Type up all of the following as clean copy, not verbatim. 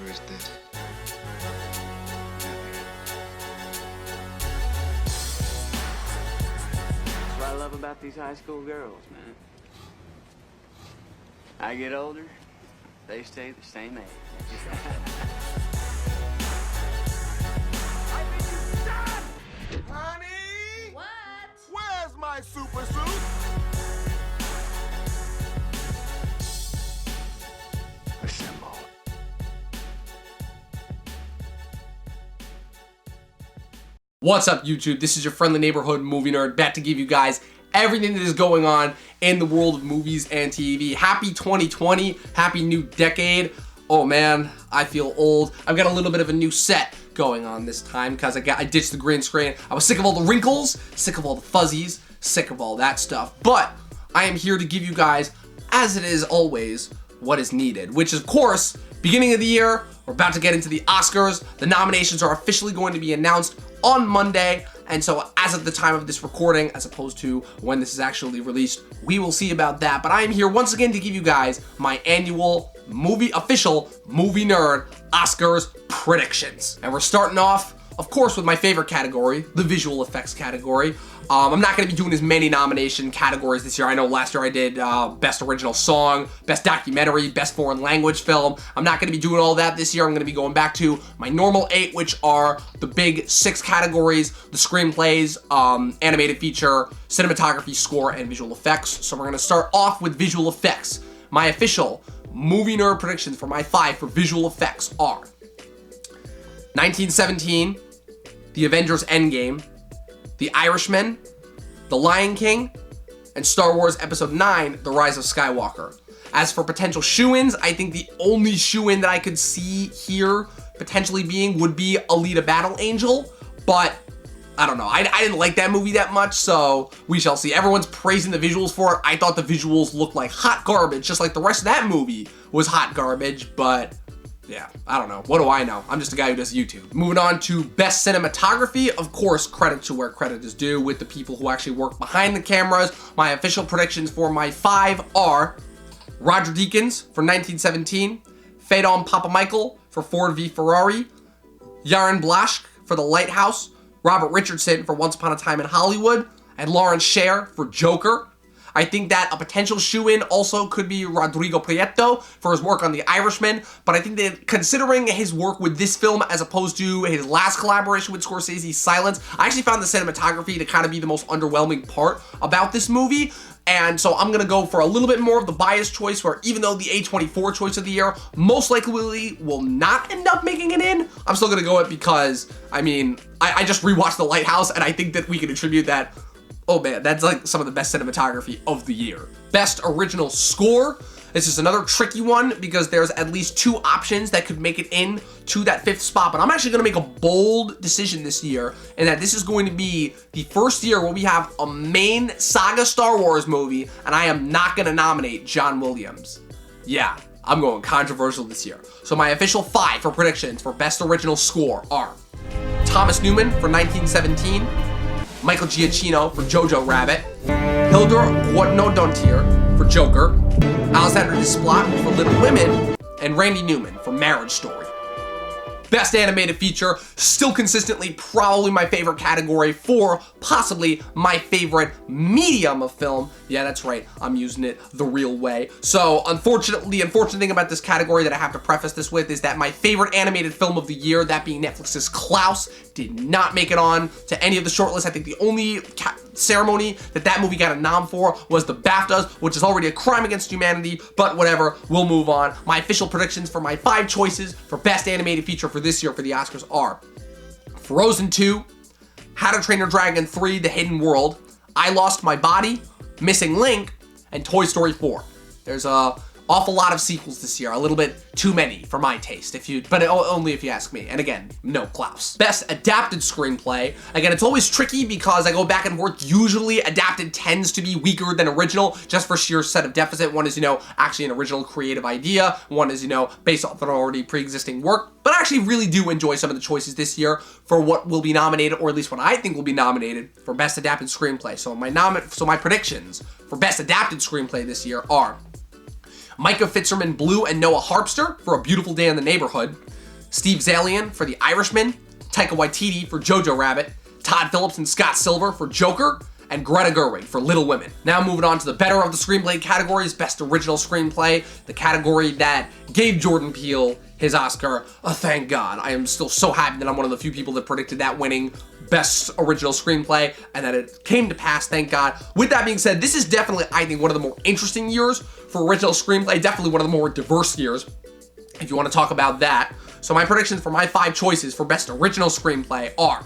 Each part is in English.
first date? That's what I love about these high school girls, man. I get older, they stay the same age. Honey! What? Where's my super suit? Assemble. What's up, YouTube? This is your friendly neighborhood movie nerd, back to give you guys everything that is going on in the world of movies and TV. Happy 2020, happy new decade. Oh man, I feel old. I've got a little bit of a new set going on this time because I ditched the green screen. I was sick of all the wrinkles, sick of all the fuzzies, sick of all that stuff. But I am here to give you guys, as it is always, what is needed, which is, of course, beginning of the year. We're about to get into the Oscars. The nominations are officially going to be announced on Monday, and so as of the time of this recording, as opposed to when this is actually released, we will see about that. But I am here once again to give you guys my annual official movie nerd Oscars predictions. And we're starting off, of course, with my favorite category, the visual effects category. I'm not going to be doing as many nomination categories this year. I know last year I did Best Original Song, Best Documentary, Best Foreign Language Film. I'm not going to be doing all that this year. I'm going to be going back to my normal 8, which are the big 6 categories: the screenplays, animated feature, cinematography, score, and visual effects. So we're going to start off with visual effects. My official movie nerd predictions for my 5 for visual effects are 1917, The Avengers Endgame, The Irishman, The Lion King, and Star Wars Episode 9, The Rise of Skywalker. As for potential shoo-ins, I think the only shoo-in that I could see here potentially being would be Alita Battle Angel, but I don't know. I didn't like that movie that much, so we shall see. Everyone's praising the visuals for it. I thought the visuals looked like hot garbage, just like the rest of that movie was hot garbage, but yeah, I don't know. What do I know? I'm just a guy who does YouTube. Moving on to Best Cinematography. Of course, credit to where credit is due with the people who actually work behind the cameras. My official predictions for my 5 are Roger Deakins for 1917, Phaedon Papamichael for Ford v Ferrari, Yaron Blaschke for The Lighthouse, Robert Richardson for Once Upon a Time in Hollywood, and Lawrence Sher for Joker. I think that a potential shoo-in also could be Rodrigo Prieto for his work on The Irishman, but I think that considering his work with this film as opposed to his last collaboration with Scorsese's Silence, I actually found the cinematography to kind of be the most underwhelming part about this movie. And so I'm going to go for a little bit more of the biased choice, where even though the A24 choice of the year most likely will not end up making it in, I'm still going to go it because, I mean, I just rewatched The Lighthouse, and I think that we can attribute that. Oh man, that's like some of the best cinematography of the year. Best Original Score. This is another tricky one because there's at least 2 options that could make it in to that 5th spot, but I'm actually going to make a bold decision this year, and that this is going to be the first year where we have a main saga Star Wars movie, and I am not going to nominate John Williams. Yeah, I'm going controversial this year. So my official 5 for predictions for Best Original Score are Thomas Newman for 1917, Michael Giacchino for Jojo Rabbit, Hildur Guðnadóttir for Joker, Alexander Desplat for Little Women, and Randy Newman for Marriage Story. Best Animated Feature, still consistently probably my favorite category for possibly my favorite medium of film. Yeah, that's right, I'm using it the real way. So unfortunately, the unfortunate thing about this category that I have to preface this with is that my favorite animated film of the year, that being Netflix's Klaus, did not make it on to any of the shortlists. I think the only ceremony that movie got a nom for was the BAFTAs, which is already a crime against humanity, but whatever, we'll move on. My official predictions for my 5 choices for Best Animated Feature for this year for the Oscars are Frozen 2, How to Train Your Dragon 3, The Hidden World, I Lost My Body, Missing Link, and Toy Story 4. There's a awful lot of sequels this year, a little bit too many for my taste, but only if you ask me. And again, no Klaus. Best Adapted Screenplay. Again, it's always tricky because I go back and forth. Usually adapted tends to be weaker than original, just for sheer set of deficit. One is, actually an original creative idea. One is, based off an already pre-existing work. But I actually really do enjoy some of the choices this year for what will be nominated, or at least what I think will be nominated for Best Adapted Screenplay. So my predictions for Best Adapted Screenplay this year are Micah Fitzerman Blue and Noah Harpster for A Beautiful Day in the Neighborhood, Steve Zalian for The Irishman, Taika Waititi for Jojo Rabbit, Todd Phillips and Scott Silver for Joker, and Greta Gerwig for Little Women. Now moving on to the better of the screenplay categories, Best Original Screenplay, the category that gave Jordan Peele his Oscar. Thank God. I am still so happy that I'm one of the few people that predicted that winning Best Original Screenplay, and that it came to pass, thank God. With that being said, this is definitely, I think, one of the more interesting years for Original Screenplay, definitely one of the more diverse years, if you want to talk about that. So my predictions for my 5 choices for Best Original Screenplay are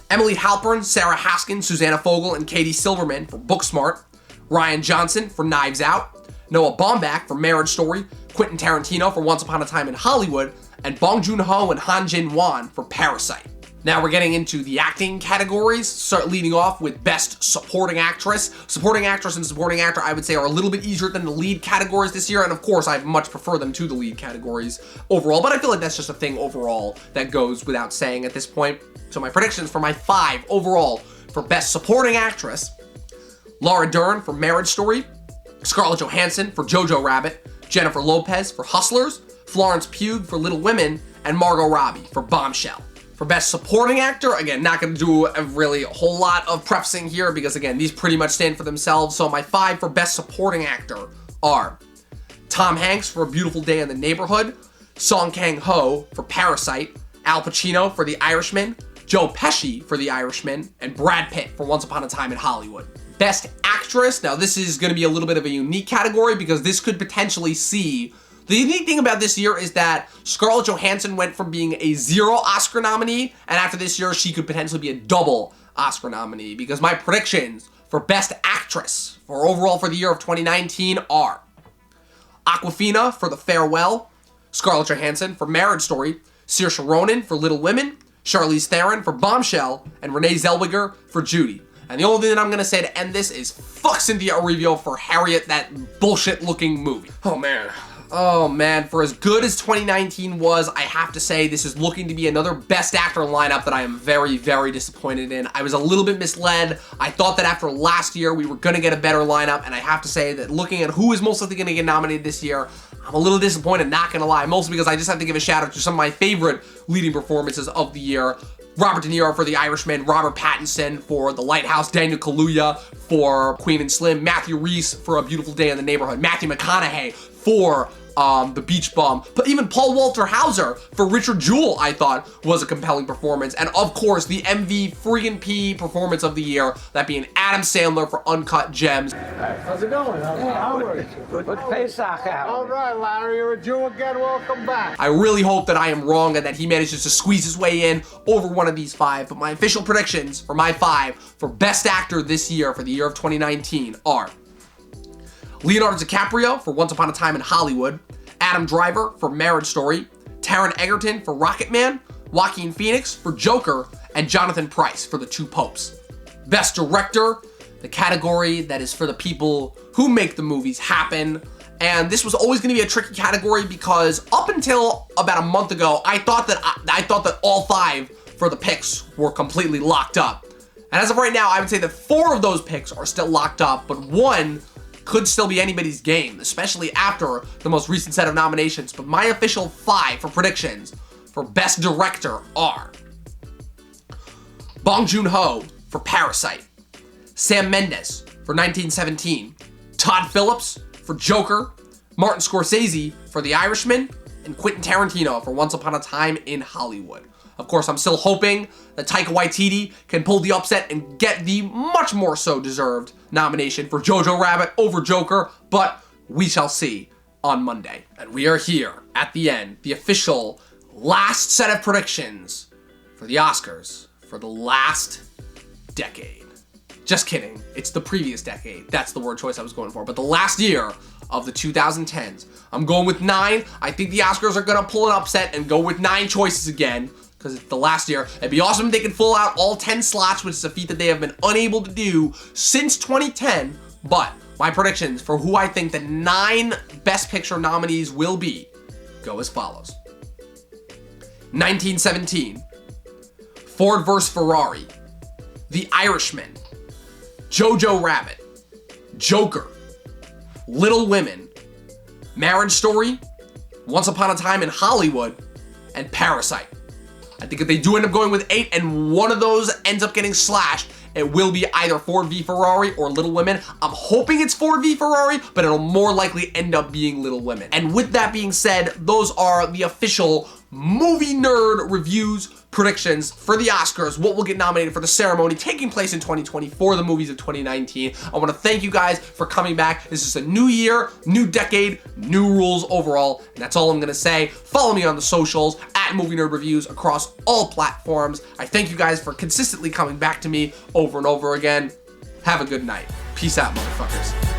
Emily Halpern, Sarah Haskin, Susanna Fogel, and Katie Silverman for Booksmart, Ryan Johnson for Knives Out, Noah Baumbach for Marriage Story, Quentin Tarantino for Once Upon a Time in Hollywood, and Bong Joon-ho and Han Jin-won for Parasite. Now we're getting into the acting categories, start leading off with Best Supporting Actress. Supporting Actress and Supporting Actor, I would say, are a little bit easier than the lead categories this year, and of course, I much prefer them to the lead categories overall, but I feel like that's just a thing overall that goes without saying at this point. So my predictions for my 5 overall for Best Supporting Actress: Laura Dern for Marriage Story, Scarlett Johansson for Jojo Rabbit, Jennifer Lopez for Hustlers, Florence Pugh for Little Women, and Margot Robbie for Bombshell. For Best Supporting Actor, again, not going to do a whole lot of prefacing here because, again, these pretty much stand for themselves. So my 5 for Best Supporting Actor are Tom Hanks for A Beautiful Day in the Neighborhood, Song Kang-ho for Parasite, Al Pacino for The Irishman, Joe Pesci for The Irishman, and Brad Pitt for Once Upon a Time in Hollywood. Best Actress, now this is going to be a little bit of a unique category because this could potentially see... The unique thing about this year is that Scarlett Johansson went from being a 0 Oscar nominee, and after this year, she could potentially be a double Oscar nominee, because my predictions for Best Actress for overall for the year of 2019 are Awkwafina for The Farewell, Scarlett Johansson for Marriage Story, Saoirse Ronan for Little Women, Charlize Theron for Bombshell, and Renee Zellweger for Judy. And the only thing that I'm going to say to end this is fuck Cynthia Erivo for Harriet, that bullshit-looking movie. Oh man, for as good as 2019 was, I have to say this is looking to be another Best Actor lineup that I am very, very disappointed in. I was a little bit misled. I thought that after last year we were going to get a better lineup, and I have to say that looking at who is most likely going to get nominated this year, I'm a little disappointed, not going to lie, mostly because I just have to give a shout out to some of my favorite leading performances of the year. Robert De Niro for The Irishman, Robert Pattinson for The Lighthouse, Daniel Kaluuya for Queen and Slim, Matthew Rhys for A Beautiful Day in the Neighborhood, Matthew McConaughey for The Beach Bum, but even Paul Walter Hauser for Richard Jewell, I thought was a compelling performance, and of course the MVP performance of the year, that being Adam Sandler for Uncut Gems. How's it going? How are you? Good Pesach out. All right, Larry, you're a Jew again. Welcome back. I really hope that I am wrong and that he manages to squeeze his way in over one of these 5, but my official predictions for my 5 for Best Actor this year for the year of 2019 are Leonardo DiCaprio for Once Upon a Time in Hollywood, Adam Driver for Marriage Story, Taron Egerton for Rocketman, Joaquin Phoenix for Joker, and Jonathan Pryce for The Two Popes. Best Director, the category that is for the people who make the movies happen. And this was always going to be a tricky category because up until about a month ago, I thought that all 5 for the picks were completely locked up. And as of right now, I would say that 4 of those picks are still locked up, but 1 could still be anybody's game, especially after the most recent set of nominations. But my official 5 for predictions for Best Director are Bong Joon-ho for Parasite, Sam Mendes for 1917, Todd Phillips for Joker, Martin Scorsese for The Irishman, and Quentin Tarantino for Once Upon a Time in Hollywood. Of course, I'm still hoping that Taika Waititi can pull the upset and get the much more so deserved nomination for Jojo Rabbit over Joker, but we shall see on Monday. And we are here at the end, the official last set of predictions for the Oscars for the last decade. Just kidding, it's the previous decade. That's the word choice I was going for, but the last year of the 2010s. I'm going with 9. I think the Oscars are gonna pull an upset and go with 9 choices again, because it's the last year. It'd be awesome if they could fill out all 10 slots, which is a feat that they have been unable to do since 2010. But my predictions for who I think the 9 Best Picture nominees will be go as follows. 1917, Ford vs. Ferrari, The Irishman, Jojo Rabbit, Joker, Little Women, Marriage Story, Once Upon a Time in Hollywood, and Parasite. I think if they do end up going with 8 and one of those ends up getting slashed, it will be either Ford v Ferrari or Little Women. I'm hoping it's Ford v Ferrari, but it'll more likely end up being Little Women. And with that being said, those are the official movie nerd reviews, predictions for the Oscars, what will get nominated for the ceremony taking place in 2020 for the movies of 2019. I want to thank you guys for coming back. This is a new year, new decade, new rules overall, and that's all I'm going to say. Follow me on the socials at Movie Nerd Reviews across all platforms. I thank you guys for consistently coming back to me over and over again. Have a good night. Peace out, motherfuckers.